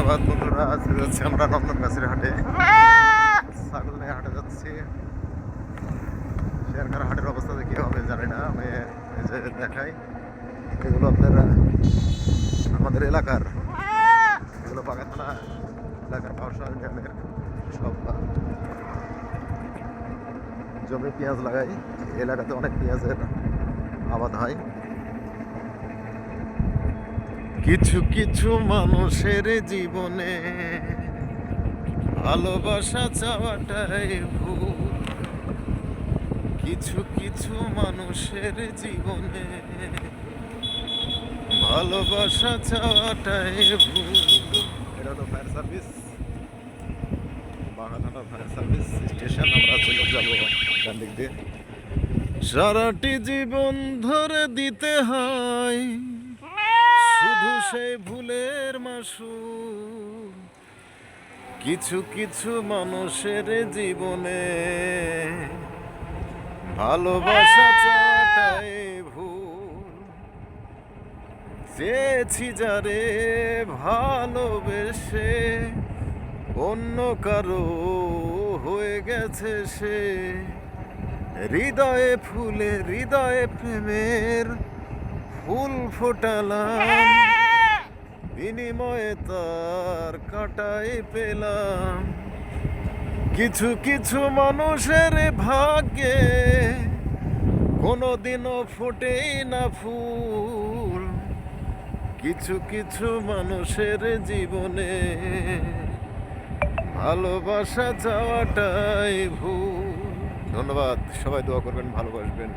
ধন্যবাদ বন্ধুরা। আজকে যাচ্ছি আমরা নন্দনগাছির হাটে, ছাগল নিয়ে হাটে যাচ্ছি। শেয়ারকার হাটের অবস্থা কি হবে জানি না, আমি এই যে দেখাই। এগুলো আপনারা আমাদের এলাকার, এগুলো বাগা থানা এলাকার পাউশা গ্রামের সব জমি পেঁয়াজ লাগাই। এলাকাতে অনেক পেঁয়াজের আবাদ হয়। কিছু কিছু মানুষের জীবনে ভালোবাসা চাওয়াটাই ভুল। কিছু কিছু মানুষের জীবনে ভালোবাসা চাওয়াটাই ভুল। এটা তো ফায়ার সার্ভিস, বাগাথানা ফায়ার সার্ভিস স্টেশন। আমরা চলে যাবো ডান দিক দিয়ে। সারাটি জীবন ধরে দিতে হয় শুধু সেই ভুলের মাসু। কিছু কিছু মানুষের জীবনে ভালোবাসা চাওয়াটাই ভুল। চেয়েছি যারে ভালোবেসে অন্য কারো হয়ে গেছে সে। হৃদয়ে ফুলে হৃদয়ে প্রেমের ফুল ফোটালাম, বিনিময়ে তার কাঁটাই পেলাম। কিছু কিছু মানুষের ভাগ্যে কোনোদিনও ফোটেই না ফুল। কিছু কিছু মানুষের জীবনে ভালোবাসা চাওয়াটাই ভুল। ধন্যবাদ, সবাই দোয়া করবেন, ভালোবাসবেন।